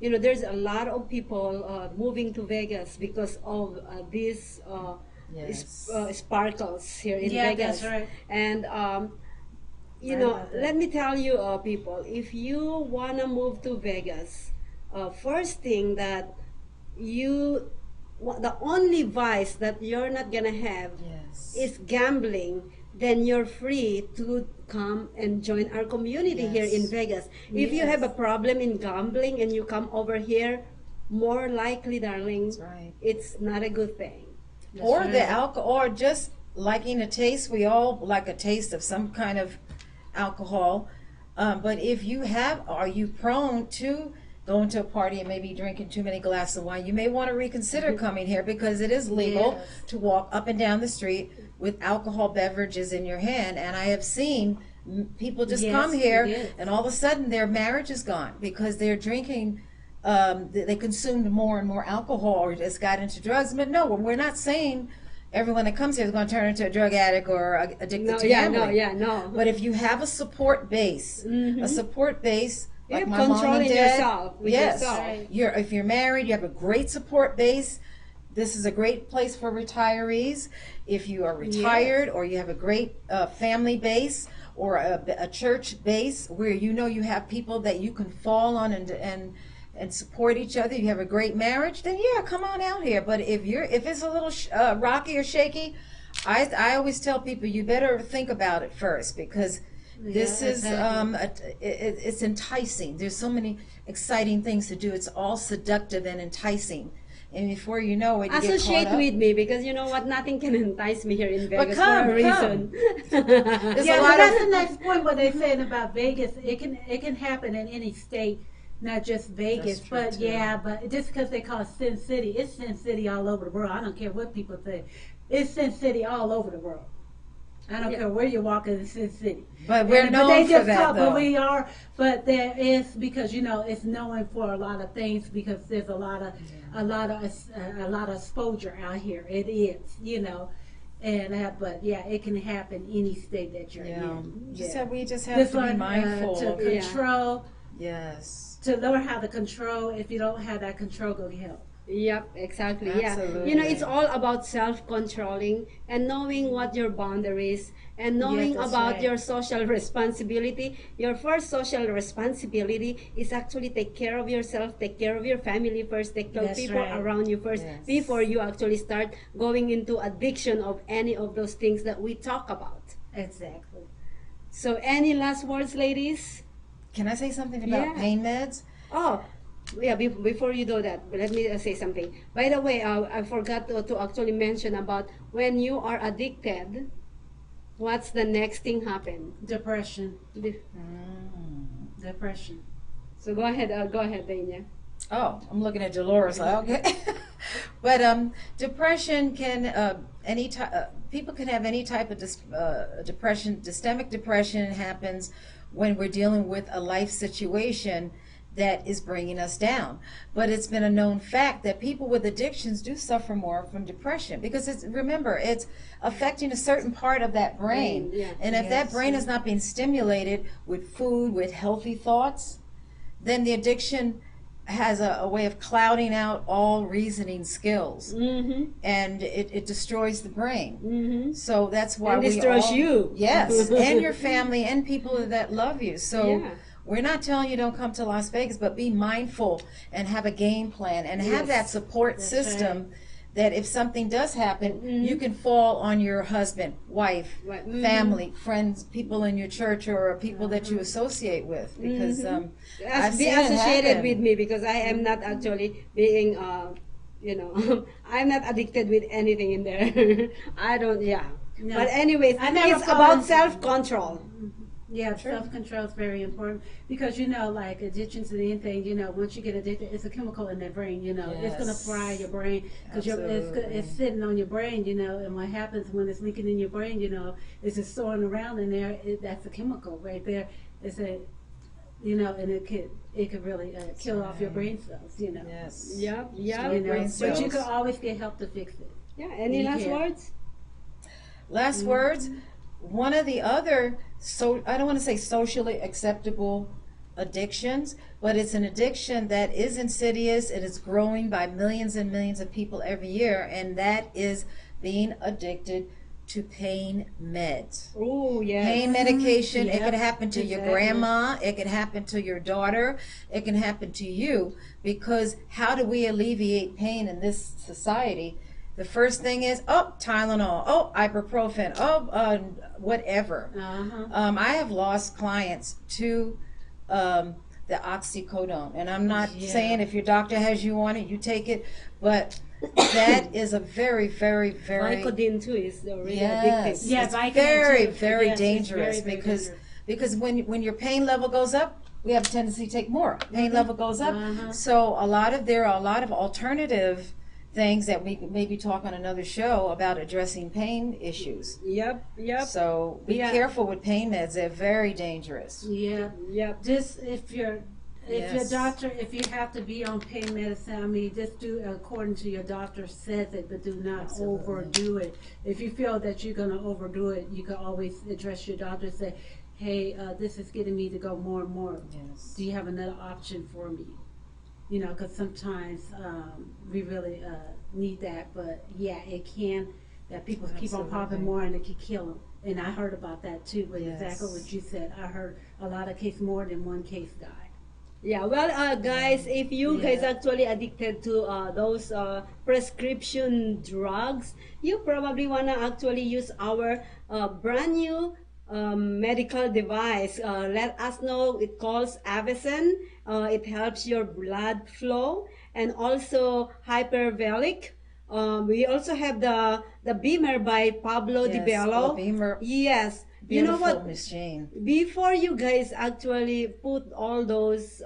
there's a lot of people moving to Vegas because of these Yes. sparkles here in Yeah, Vegas. that's right. And Right about that. let me tell you, people, if you wanna move to Vegas, first thing that the only vice that you're not gonna have Yes. is gambling, then you're free to come and join our community here in Yes. Vegas. If you Yes. have a problem in gambling and you come over here, more likely, darling, That's right. it's not a good thing. Or right. the alcohol, or just liking a taste. We all like a taste of some kind of alcohol. But if are you prone to going to a party and maybe drinking too many glasses of wine, you may want to reconsider coming here because it is legal Yes. to walk up and down the street with alcohol beverages in your hand. And I have seen people just Yes, come here yes. and all of a sudden their marriage is gone because they're drinking. They consumed more and more alcohol or just got into drugs. But no, we're not saying everyone that comes here is going to turn into a drug addict or addicted to gambling. No. But if you have a support base, You're like my mom and controlling dad, yourself with yes, yourself. Right. if you're married, you have a great support base. This is a great place for retirees. If you are retired or you have a great family base or a church base where you have people that you can fall on and support each other, you have a great marriage, then come on out here. But if it's a little rocky or shaky, I always tell people you better think about it first because this is it's enticing. There's so many exciting things to do. It's all seductive and enticing. And before you know it, you get Associate caught up. with me because you know what? Nothing can entice me here in Vegas come, for a reason. There's Yeah, a but lot that's the of next point what they're saying about Vegas. It can happen in any state, not just Vegas, That's true, but too. yeah, but just because they call it Sin City, it's Sin City all over the world. I don't care what people say. It's Sin City all over the world. I don't care where you walk in Sin City. But we're But known they for just that, talk, though. but we are. But there is, because it's known for a lot of things, because there's a lot of exposure out here. It is. And but yeah, it can happen any state that you're in. We just have Just to be learn mindful. to control, Yes. to learn how to control. If you don't have that control, go get help. Yep, exactly. Absolutely. Yeah. It's all about self-controlling and knowing what your boundaries and knowing that's about right. your social responsibility. Your first social responsibility is actually take care of yourself, take care of your family first, take care of That's people right. around you first Yes. before you actually start going into addiction of any of those things that we talk about. Exactly. So any last words, ladies? Can I say something about Yeah. pain meds? Oh, yeah, before you do that, let me say something. By the way, I forgot to actually mention about when you are addicted, what's the next thing happen? Depression. Depression. So go ahead, Danya. Oh, I'm looking at Delores. Okay. But depression can people can have any type of depression. Systemic depression happens when we're dealing with a life situation that is bringing us down. But it's been a known fact that people with addictions do suffer more from depression because it's affecting a certain part of that brain. Yeah. And if that brain is not being stimulated with food, with healthy thoughts, then the addiction has a way of clouding out all reasoning skills, and it destroys the brain. So that's why And we destroys all, you. yes, and your family and people that love you. So Yeah. we're not telling you don't come to Las Vegas, but be mindful and have a game plan and have that support system. That if something does happen, you can fall on your husband, wife, Right. family, friends, people in your church, or people that you associate with. Because I've Be seen it associated happen. with me because I am not actually being, I'm not addicted with anything in there. I don't, yeah. No. But anyways, I never it's fall about into- self-control. Yeah, self-control is very important because, like addictions and anything, once you get addicted, it's a chemical in that brain, it's going to fry your brain because it's sitting on your brain, and what happens when it's leaking in your brain, it's just soaring around in there. That's a chemical right there. It's and it could really kill off your brain cells, Yes. Yeah, yeah. brain But you cells. could always get help to fix it. Yeah, any You last can. words? Last words. One of the other, I don't want to say socially acceptable addictions, but it's an addiction that is insidious. It is growing by millions and millions of people every year, and that is being addicted to pain meds. Oh, yes. Pain medication. It Yep, could happen to your exactly. grandma. It can happen to your daughter. It can happen to you, because how do we alleviate pain in this society? The first thing is, Tylenol, ibuprofen, whatever. I have lost clients to the oxycodone, and I'm not saying if your doctor has you on it, you take it, but that is a very, very, very Vicodin too is really yes, addictive. Yeah, it's Vicodin very, too. very Yes, it's dangerous very, very because dangerous. because when your pain level goes up, we have a tendency to take more. Pain level goes up, so there are a lot of alternative things that we could maybe talk on another show about addressing pain issues. Yep. So be Yeah. careful with pain meds; they're very dangerous. Yeah. Yep. Just if your Yes. doctor, if you have to be on pain medicine, I mean, just do according to your doctor says it, but do not overdo it. If you feel that you're going to overdo it, you can always address your doctor and say, hey, this is getting me to go more and more. Yes. Do you have another option for me? Because sometimes we really need that, but yeah, it can, that people keep on popping Absolutely. more and it can kill them. And I heard about that too, but Yes. exactly what you said. I heard a lot of cases, more than one case died. Yeah, well, guys, if you guys Yeah. actually addicted to those prescription drugs, you probably want to actually use our brand new medical device. Let us know. It calls Avicen. It helps your blood flow, and also hypervelic. We also have the Beamer by Pablo Di Yes, Bello. the Beamer, Yes. You know beautiful what? machine. Before you guys actually put all those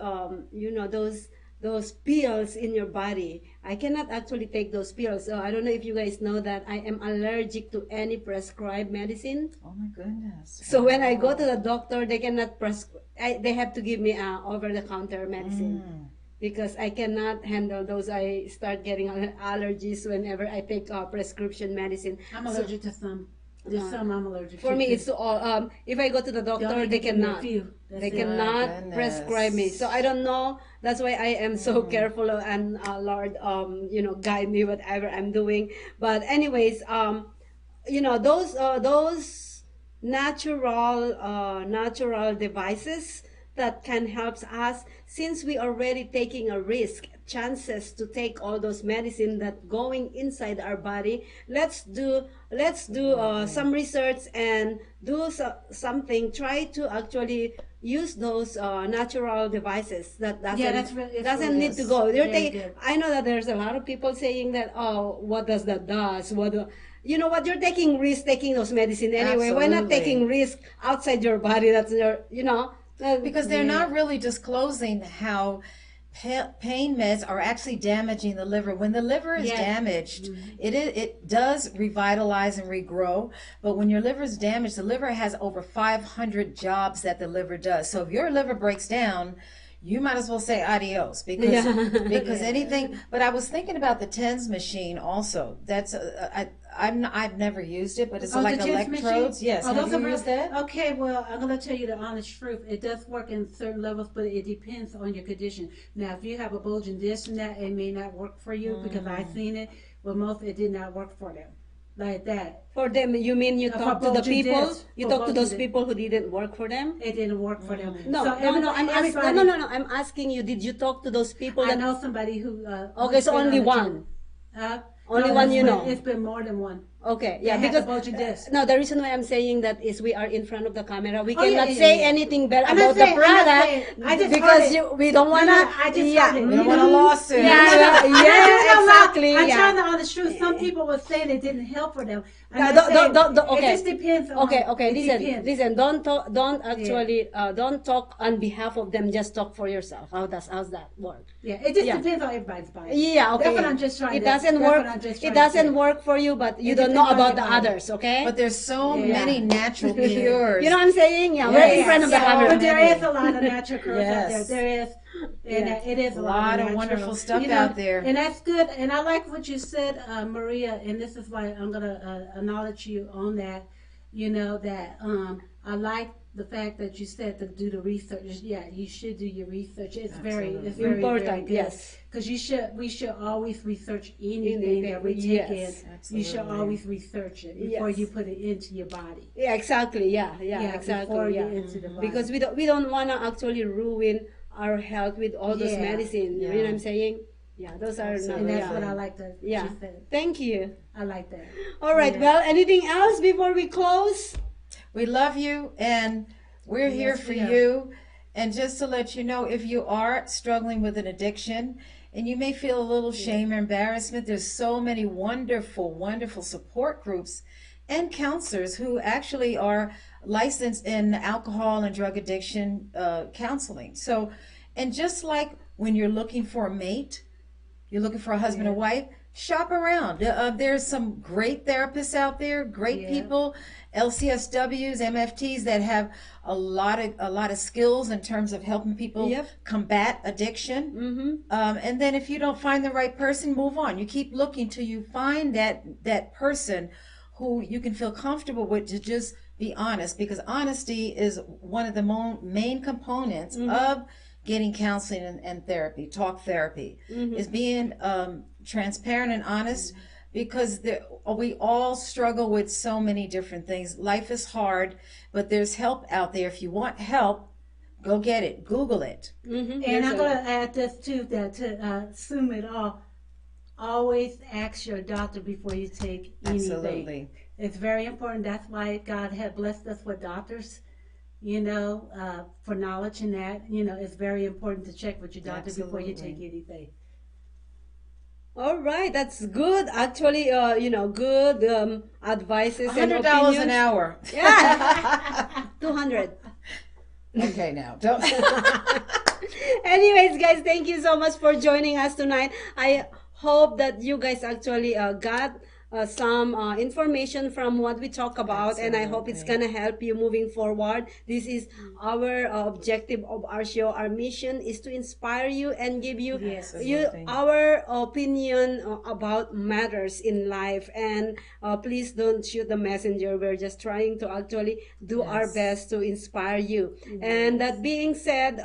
those pills in your body, I cannot actually take those pills. So I don't know if you guys know that I am allergic to any prescribed medicine. Oh my goodness. So when I go to the doctor, they cannot they have to give me over the counter medicine because I cannot handle those. I start getting allergies whenever I take prescription medicine. I'm allergic to some. There's some I'm allergic to. For me, too. it's all. If I go to the doctor, only they give me a cannot. few. That's They it. cannot goodness. prescribe me. So I don't know. That's why I am so careful and Lord, guide me whatever I'm doing. But anyways, those natural devices that can help us, since we already taking a risk, chances to take all those medicine that going inside our body. Let's do some research and do something. Try to actually use those natural devices that doesn't need to go. I know that there's a lot of people saying that, oh, what does that does? You know what? You're taking risk taking those medicine anyway. We're not Absolutely. taking risk outside your body. That's your, Because they're not really disclosing how pain meds are actually damaging the liver. When the liver is damaged, it does revitalize and regrow. But when your liver is damaged, the liver has over 500 jobs that the liver does. So if your liver breaks down, you might as well say adios because anything. But I was thinking about the TENS machine also. That's I've never used it, but it's like the TENS electrodes. machine? Yes, Oh, have those you are used that? Okay, well, I'm going to tell you the honest truth. It does work in certain levels, but it depends on your condition. Now, if you have a bulging disc and that, it may not work for you because I've seen it. But most, it did not work for them. Like that. For them, you mean you For talk to the bulging people? discs. You For talk to those bulging people who didn't work for them? It didn't work for them. No, So no. everybody- No. I'm asking you. Did you talk to those people? I That, know somebody who. okay, so only one. Only one you know. It's been more than one. Okay, yeah, They had because the bulging disc. no, the reason why I'm saying that is we are in front of the camera. We Oh, yeah, cannot yeah, say yeah. anything bad I'm about not the saying- I'm not product saying- I just because heard it. we don't wanna. No, I just yeah, heard it. We don't want a lawsuit. Yeah, exactly. I'm Yeah. telling the honest truth. Some people were saying it didn't help for them. I'm No, just saying, okay. It just depends on. Okay. It depends. Listen. Don't actually don't talk on behalf of them. Just talk for yourself. How's that work? Yeah, it just Yeah. depends on everybody's body. Yeah, okay. That's what I'm just trying It to. doesn't that's work. what I'm just It trying to doesn't say. work for you, but you It don't know depends on about the your body. others. Okay. But there's so Yeah. many natural cures. You know what I'm saying? Yeah, we're in front of the Yeah, camera. but there is a lot of natural curves out Yes. there. There is. And it is A a lot of natural. wonderful stuff You know, out there. and that's good. And I like what you said, Maria. And this is why I'm gonna acknowledge you on that. You know that I like the fact that you said to do the research. Yeah, you should do your research. It's very Important, very good. yes. Because we should always research anything Anything, that we take yes, in. You should always research it before Yes. you put it into your body. Yeah, exactly. Yeah, Before exactly. you Yeah. into the body. Because we don't want to actually ruin our health with all those Yeah. medicine. You know what I'm saying? Yeah, those are not. and that's Yeah. what I like that Yeah. you said. Thank you. I like that. All right. Yeah. Well, anything else before we close? We love you and we're here for we are. you. And just to let you know, if you are struggling with an addiction and you may feel a little shame or embarrassment, there's so many wonderful, wonderful support groups and counselors who actually are licensed in alcohol and drug addiction counseling. So, and just like when you're looking for a mate, you're looking for a husband or wife, shop around. There's some great therapists out there, great people, LCSWs, MFTs that have a lot of skills in terms of helping people combat addiction. And then if you don't find the right person, move on. You keep looking till you find that person who you can feel comfortable with to just be honest, because honesty is one of the main components of getting counseling and therapy, talk therapy, is being transparent and honest, because we all struggle with so many different things. Life is hard, but there's help out there. If you want help, go get it. Google it. And I'm going to add this too, that to sum it all, always ask your doctor before you take anything. Absolutely. It's very important. That's why God had blessed us with doctors, for knowledge in that. It's very important to check with your doctor before you take anything. All right, that's good. Actually, good advices and $100 opinions. an hour. Yeah, 200. Okay, now don't. Anyways, guys, thank you so much for joining us tonight. I hope that you guys actually got some information from what we talk about, and I hope it's gonna help you moving forward. This is our objective of our show. Our mission is to inspire you and give you our opinion about matters in life. And please don't shoot the messenger. We're just trying to actually do our best to inspire you. And that being said,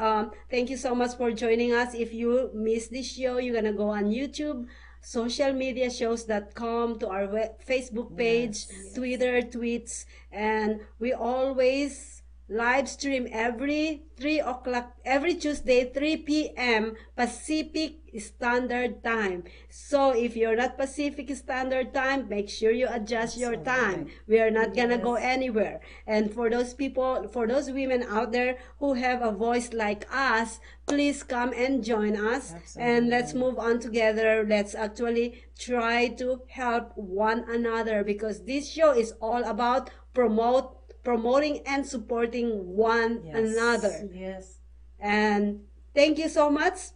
thank you so much for joining us. If you missed this show, you're gonna go on YouTube, socialmediashows.com, to our Facebook page, Twitter, tweets, and we always live stream every 3 o'clock, every Tuesday, 3 p.m. Pacific Standard Time. So if you're not Pacific Standard Time, make sure you adjust your time. We are not gonna go anywhere. And for those people, for those women out there who have a voice like us, please come and join us. And let's move on together. Let's actually try to help one another, because this show is all about promoting and supporting one another. Yes. And thank you so much.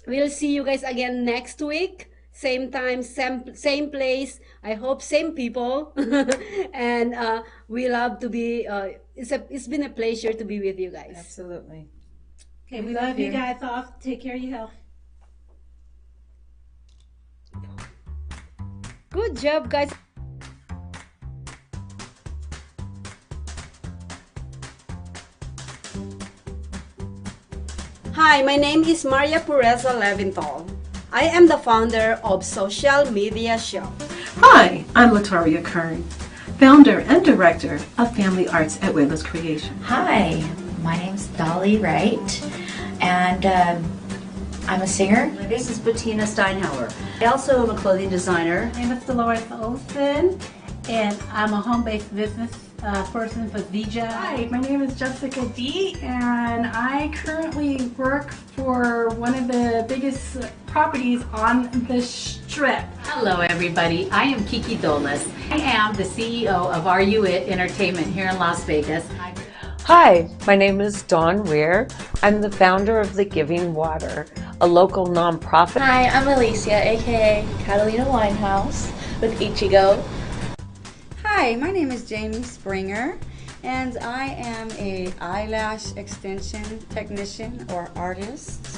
We'll see you guys again next week. Same time, same place. I hope same people. And we love to be, it's been a pleasure to be with you guys. Absolutely. Okay, we love you guys all. Take care of your health. Good job, guys. Hi, my name is Maria Pureza Leventhal. I am the founder of Social Media Show. Hi, I'm Latoria Kern, founder and director of Family Arts at Wayla's Creation. Hi, my name's Dolly Wright, and I'm a singer. This is Bettina Steinhauer. I also am a clothing designer. My name is Delores Olsen, and I'm a home-based business person for DJ. Hi, my name is Jessica D, and I currently work for one of the biggest properties on the Strip. Hello everybody, I am Kiki Dolas. I am the CEO of Are You It Entertainment here in Las Vegas. Hi, my name is Dawn Weir. I'm the founder of The Giving Water, a local nonprofit. Hi, I'm Alicia, aka Catalina Winehouse with Ichigo. Hi, my name is Jamie Springer, and I am a eyelash extension technician or artist.